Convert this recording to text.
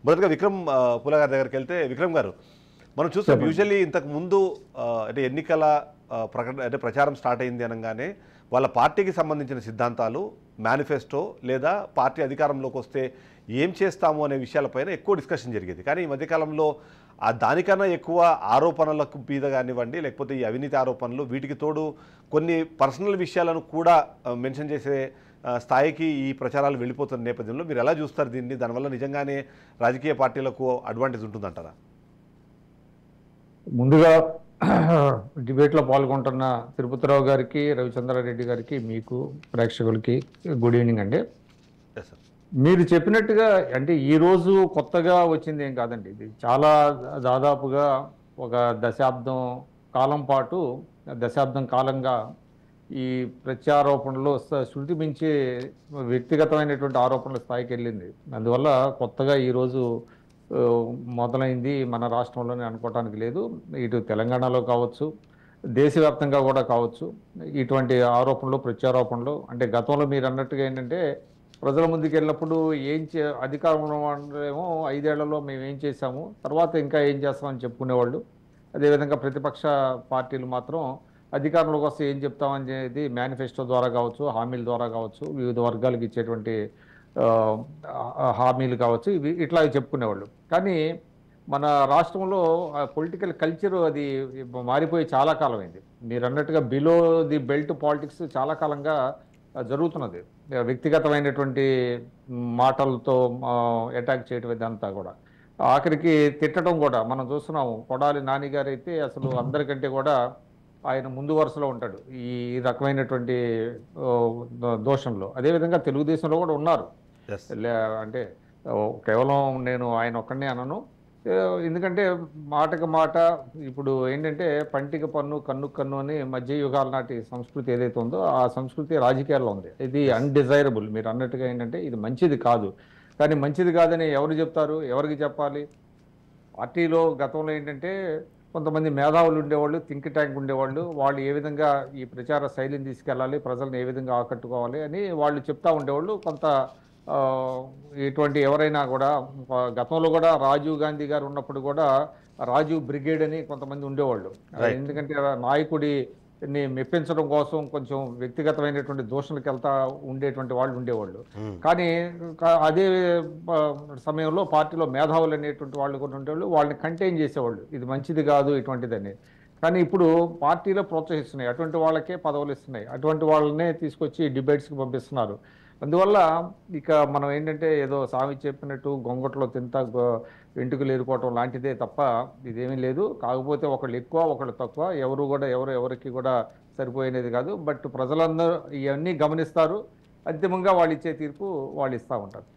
మొదటగా విక్రమ్ పుల గారి దగ్గరికి వెళ్తే, విక్రమ్ గారు మనం చూస్తాం చెప్పండి. యూజువల్లీ ఇంతకు ముందు అంటే ఎన్నికల ప్రకటన అంటే ప్రచారం స్టార్ట్ అయింది అనగానే వాళ్ళ పార్టీకి సంబంధించిన సిద్ధాంతాలు, మేనిఫెస్టో లేదా పార్టీ అధికారంలోకి వస్తే ఏం చేస్తాము అనే విషయాలపైన ఎక్కువ డిస్కషన్ జరిగేది. కానీ ఈ మధ్యకాలంలో దానికన్నా ఎక్కువ ఆరోపణలకు మీద కానివ్వండి, లేకపోతే ఈ అవినీతి ఆరోపణలు, వీటికి తోడు కొన్ని పర్సనల్ విషయాలను కూడా మెన్షన్ చేసే స్థాయికి ఈ ప్రచారాలు వెళ్ళిపోతున్న నేపథ్యంలో మీరు ఎలా చూస్తారు దీన్ని? దానివల్ల నిజంగానే రాజకీయ పార్టీలకు అడ్వాంటేజ్ ఉంటుందంటారా? ముందుగా డిబేట్లో పాల్గొంటున్న తిరుపతిరావు గారికి, రవిచంద్రారెడ్డి గారికి, మీకు ప్రేక్షకులకి గుడ్ ఈవినింగ్ అండి. Yes sir. మీరు చెప్పినట్టుగా అంటే ఈరోజు కొత్తగా వచ్చింది ఏం కాదండి. ఇది చాలా దాదాపుగా ఒక దశాబ్దం కాలంగా ఈ ప్రత్యారోపణలు శృతి మించి వ్యక్తిగతమైనటువంటి ఆరోపణల స్థాయికి వెళ్ళింది. అందువల్ల కొత్తగా ఈరోజు ఆ, మొదలైంది మన రాష్ట్రంలోనే అనుకోవటానికి లేదు. ఇటు తెలంగాణలో కావచ్చు, దేశవ్యాప్తంగా కూడా కావచ్చు, ఇటువంటి ఆరోపణలు ప్రత్యారోపణలు. అంటే గతంలో మీరు అన్నట్టుగా ఏంటంటే ప్రజల ముందుకు వెళ్ళినప్పుడు అధికారంలో ఏమో 5 ఏళ్లలో మేము ఏం చేశాము, తర్వాత ఇంకా ఏం చేస్తామని చెప్పుకునేవాళ్ళు. అదేవిధంగా ప్రతిపక్ష పార్టీలు మాత్రం అధికారంలోకి వస్తే ఏం చెప్తామనేది మేనిఫెస్టో ద్వారా కావచ్చు, హామీల ద్వారా కావచ్చు, వివిధ వర్గాలకు ఇచ్చేటువంటి ఆ, హామీలు కావచ్చు, ఇట్లా చెప్పుకునేవాళ్ళు. కానీ మన రాష్ట్రంలో పొలిటికల్ కల్చర్ అది మారిపోయి చాలా కాలం అయింది. మీరు అన్నట్టుగా బిలో ది బెల్ట్ పాలిటిక్స్ చాలా కాలంగా జరుగుతున్నది. వ్యక్తిగతమైనటువంటి మాటలతో అటాక్ చేయడం ఇదంతా కూడా, ఆఖరికి తిట్టడం కూడా మనం చూస్తున్నాము. కొడాలి నాని గారు అయితే అసలు అందరికంటే కూడా ఆయన ముందు వరుసలో ఉంటాడు ఈ రకమైనటువంటి ఆ, దోషంలో. అదేవిధంగా తెలుగుదేశంలో కూడా ఉన్నారు. ఎస్. అంటే కేవలం నేను ఆయన ఒక్కడనే అనను. ఏ, ఎందుకంటే మాటకు మాట ఇప్పుడు ఏంటంటే పంటికి పన్ను కన్ను కన్ను అని మధ్య యుగాల నాటి సంస్కృతి ఏదైతే ఉందో ఆ సంస్కృతి రాజకీయాల్లో ఉంది. ఇది అన్డిజైరబుల్. మీరు అన్నట్టుగా ఏంటంటే ఇది మంచిది కాదు. కానీ మంచిది కాదని ఎవరు చెప్తారు, ఎవరికి చెప్పాలి? పార్టీలో గతంలో ఏంటంటే కొంతమంది మేధావులు ఉండేవాళ్ళు, థింక్ ట్యాంక్ ఉండేవాళ్ళు. వాళ్ళు ఏ విధంగా ఈ ప్రచార శైలిని తీసుకెళ్ళాలి, ప్రజలను ఏ విధంగా ఆకట్టుకోవాలి అని వాళ్ళు చెప్తా ఉండేవాళ్ళు. కొంత ఆ, ఇటువంటి ఎవరైనా కూడా గతంలో కూడా రాజీవ్ గాంధీ గారు ఉన్నప్పుడు కూడా రాజీవ్ బ్రిగేడ్ అని కొంతమంది ఉండేవాళ్ళు. Right. ఎందుకంటే నాయకుడిని మెప్పించడం కోసం కొంచెం వ్యక్తిగతమైనటువంటి దూషణలకు వెళ్తా ఉండేటువంటి వాళ్ళు ఉండేవాళ్ళు. కానీ అదే ఆ, సమయంలో పార్టీలో మేధావులు అనేటువంటి వాళ్ళు కూడా ఉండేవాళ్ళు. వాళ్ళని కంటైన్ చేసేవాళ్ళు, ఇది మంచిది కాదు ఇటువంటిదని. కానీ ఇప్పుడు పార్టీలో ప్రోత్సహిస్తున్నాయి, అటువంటి వాళ్ళకే పదవులు ఇస్తున్నాయి, అటువంటి వాళ్ళనే తీసుకొచ్చి డిబేట్స్కి పంపిస్తున్నారు. అందువల్ల ఇక మనం ఏంటంటే ఏదో సామి చెప్పినట్టు గొంగట్లో తింటా వెంట్రుకలు ఏరుకోవటం లాంటిదే తప్ప ఇదేమీ లేదు. కాకపోతే ఒకళ్ళు ఎక్కువ ఒకళ్ళు తక్కువ, ఎవరికి కూడా సరిపోయినది కాదు. బట్ ప్రజలందరూ ఇవన్నీ గమనిస్తారు. అంతిమంగా వాళ్ళు ఇచ్చే తీర్పు వాళ్ళు ఇస్తూ ఉంటారు.